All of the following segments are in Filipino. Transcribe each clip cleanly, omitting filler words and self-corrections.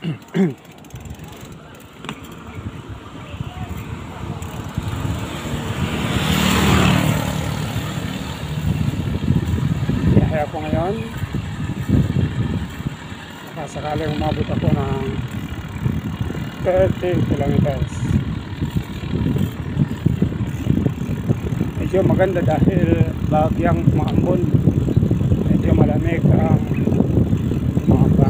Kaya ako ngayon, sakaling umabot ako ng 30 kilometers. Medyo maganda dahil bagyang maambon, medyo malamig ang umaga.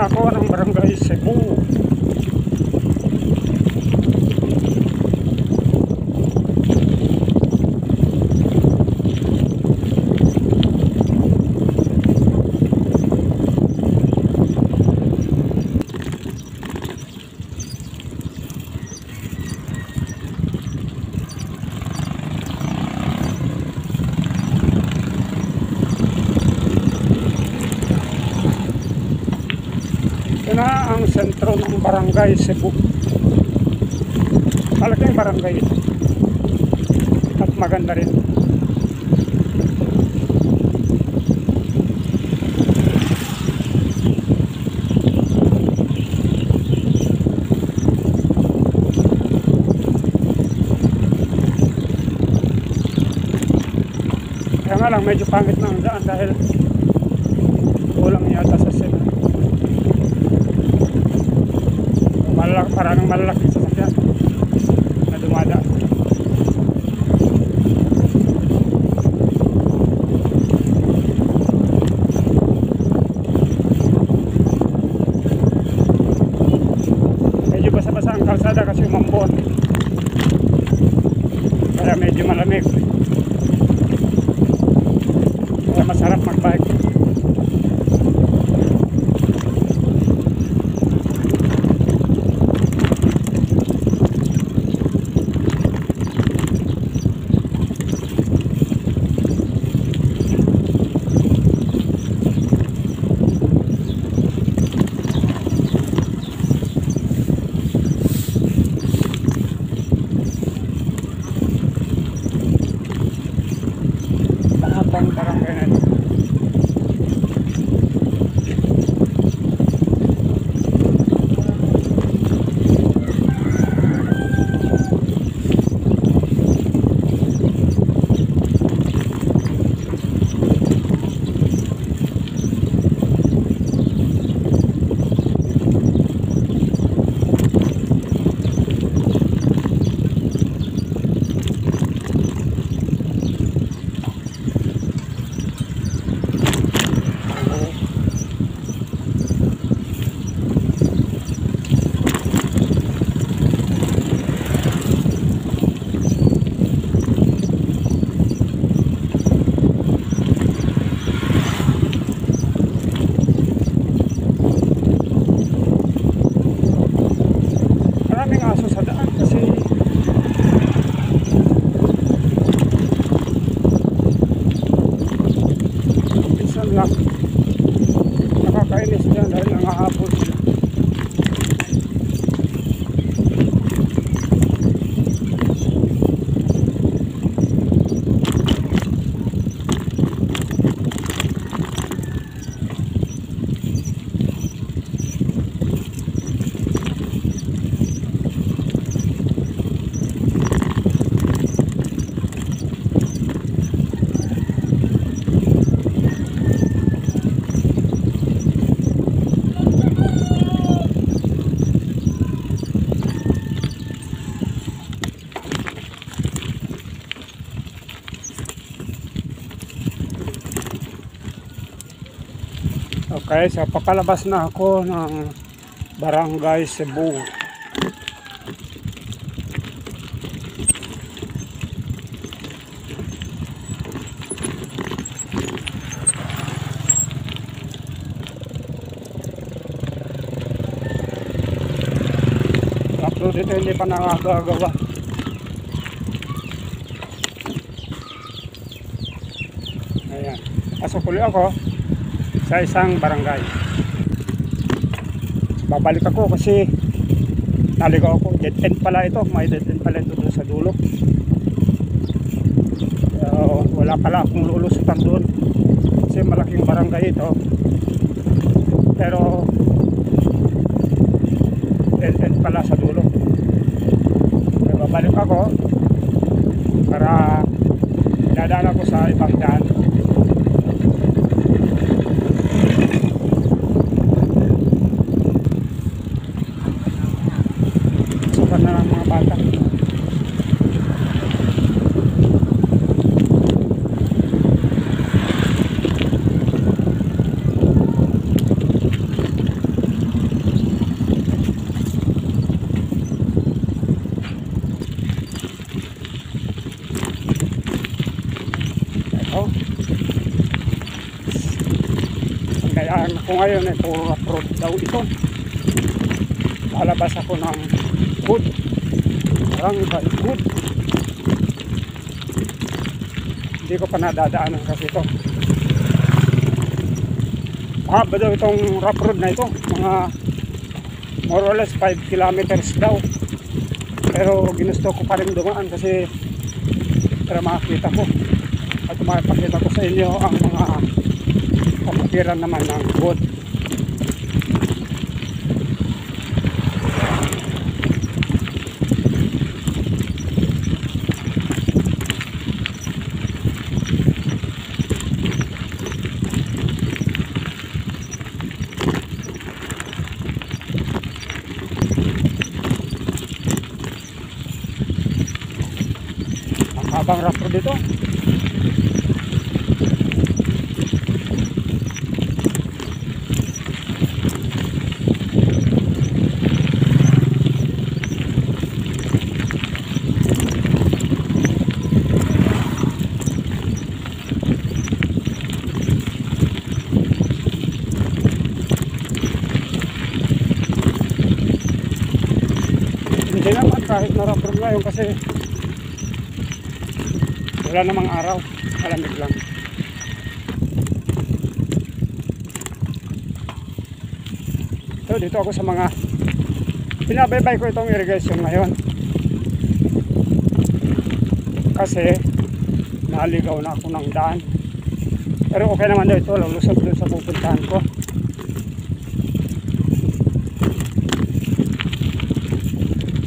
na ako ng Barangay Cebu. Ito na ang sentro ng Barangay Cebu. Malaking barangay ito. At maganda rin. Kaya nga lang medyo pangit na ang daan dahil kulang yata sa sila. Maraming malalaking sasakyan na dumadaan. Medyo basa-basa ang kalsada kasi umambon, kaya medyo malamig, kaya masarap magbike. Mahabang barangay na ito. Maraming aso sa daan kasi minsan lang nakakainis dyan dahil nangahabol sila. Okay, so pakalabas na ako ng Barangay Cebu. Upload dito, hindi pa nakagagawa. Ayan, pasok ulit ako sa isang barangay. Babalik ako kasi naligaw ako. Dead end pala ito. May dead end pala ito doon sa dulo. Wala pala akong lulusutan doon kasi malaking barangay ito, pero dead end pala sa dulo. Kaya babalik ako para dadaan ako sa ibang daan. Na ng mga bata. ko ngayon ay puro rough road daw ito. Lalabas ako ng good, barangay good. Hindi ko pa nadadaanan kasi ito. Mahaba daw itong rough road na ito, mga more or less 5 kilometers daw. Pero ginusto ko pa rin dumaan kasi para makakita ko at makipakita ko sa inyo ang mga kapatiran naman ng wood. Habang rough road dito. Hindi naman kahit na rough road ngayon kasi wala namang araw, malamig lang. So dito ako sa mga pinabaybay ko itong irrigation ngayon kasi naligaw na ako ng daan, pero okay naman daw ito, lulusot doon sa pupuntahan ko.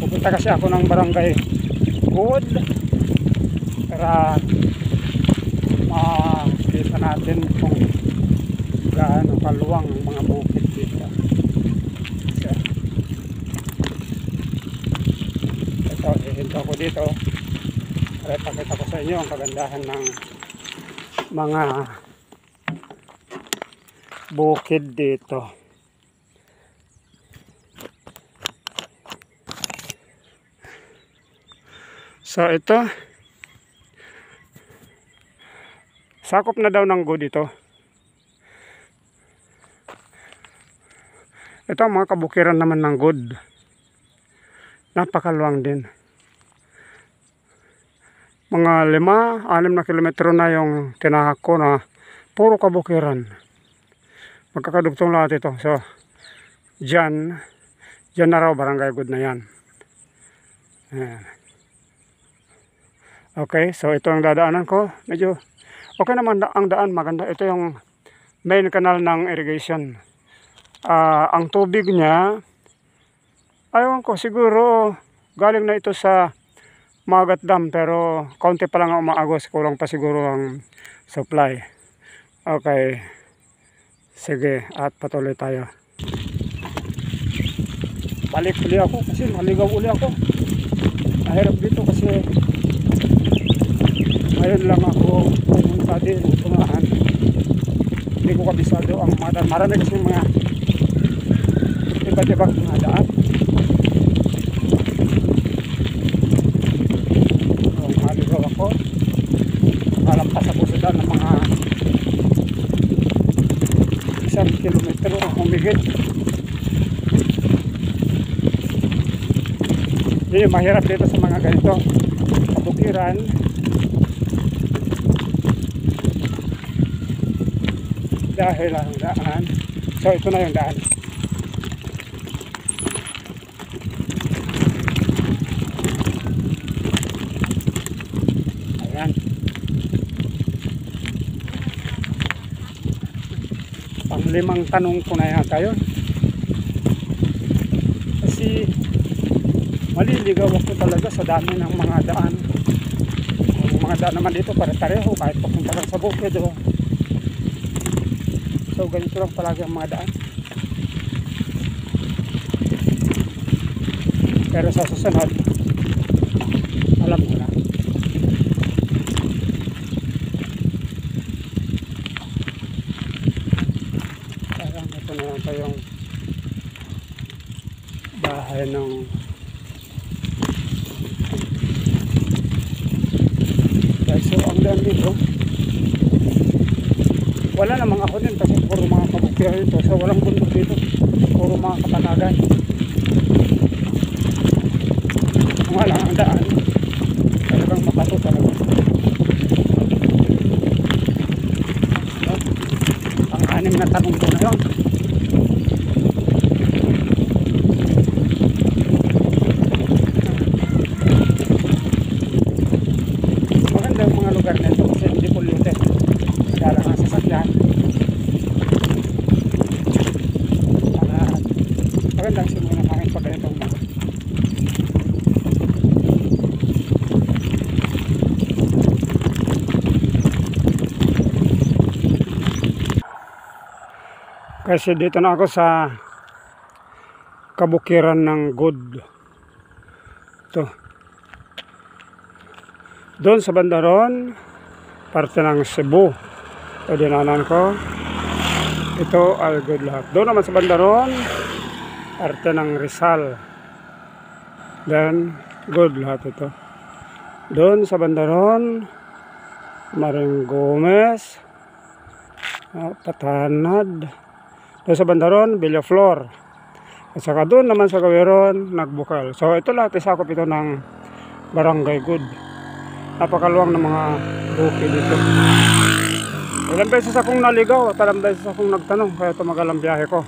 Pupunta kasi ako ng barangay Good para makita natin kung gaano kaluwang ang mga bukid dito. So, ito, ihinto ko dito para ipakita ko sa inyo ang kagandahan ng mga bukid dito. So ito, sakop na daw ng good ito. Ito ang mga kabukiran naman ng good. Napakaluwang din. Mga 5-6 na kilometro na yung tinahak ko na puro kabukiran. Magkakadugtong lahat ito. So, dyan na raw barangay good na yan. Ayan. Okay, so ito ang dadaanan ko. Medyo okay naman ang daan, maganda. Ito yung main canal ng irrigation. Ang tubig niya, ayaw ko, siguro galing na ito sa Magat Dam, pero kaunti pa lang ang umaagos, kulang pa siguro ang supply. Okay, sige, at patuloy tayo. Balik uli ako kasi maligaw uli ako. Mahirap dito kasi ngayon lang ako pumunta din tumaan. Hindi ko kabisado ang mga daan. Marami kasi mga iba't ibang mga daan. So, maligaw ako. Malampas ako sa daan ng mga 1 kilometro ang humigit. Hindi mahirap dito sa mga ganito kabukiran. Dahil ang daan. So ito na yung daan. Ayan. Pang-5 tanong ko na yata yun. Kasi maliligaw ako talaga sa dami ng mga daan. Ang mga daan naman dito pare-pareho kahit papunta lang sa bukid. So ganito lang palagi ang mga daan. Pero sa susunod, alam mo na. Parang ito na lang yung bahay ng guys. So ang daan dito, Wala namang ako din kasi puro mga kabukyan ito. So walang bundok dito. Puro mga kapanagan. Wala ang daan. Talagang makato talaga. So, ang 6 na tanong ko na yun. Maganda yung mga lugar na ito kasi hindi polluted. Magala nga sasakyan. Maganda ang simula ng aking pagkaitong mga. Kasi dito na ako sa kabukiran ng Good. Ito. Doon sa bandaron, parte ng Cebu. Ito dinanan ko. Ito ay Good lahat. Doon naman sa bandaron, parte ng Rizal. Then, Good lahat ito. Doon sa bandaron, Maring Gomez, Patanad. Doon sa bandaron, Villaflor. At saka doon naman sa Gawiron, Nagbukal. So ito lahat isakop ito ng Barangay Good. Napakaluwang ng mga bukid dito. Ilang beses akong naligaw at ilang beses akong nagtanong. Kaya tumagal ang biyahe ko.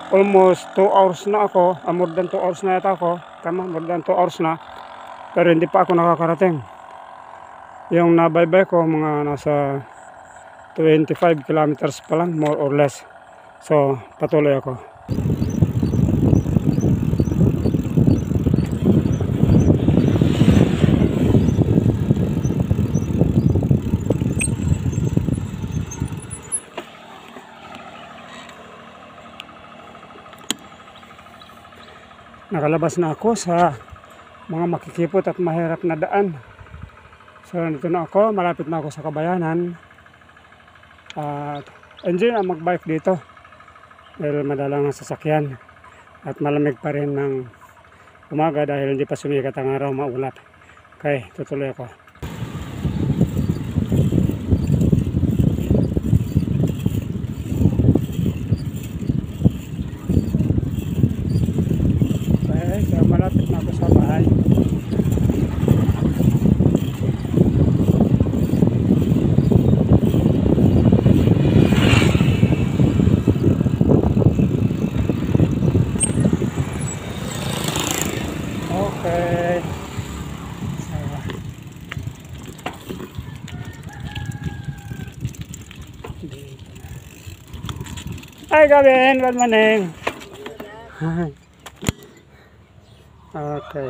Almost 2 hours na ako. More than 2 hours na yata ako. Tama, more than 2 hours na. Pero hindi pa ako nakakarating. Yung nabaybay ko mga nasa 25 kilometers pa lang, more or less. So, patuloy ako. Nakalabas na ako sa mga makikipot at mahirap na daan. So, nandito na ako. Malapit na ako sa Kabayanan. At enjoy na magbike dito dahil madalang ang sasakyan at malamig pa rin ng umaga dahil hindi pa sumikat ang araw, maulap. Okay, tutuloy ako. Okay, so malapit na ako sa bahay. Okay. Hi Gavin, good morning. Okay.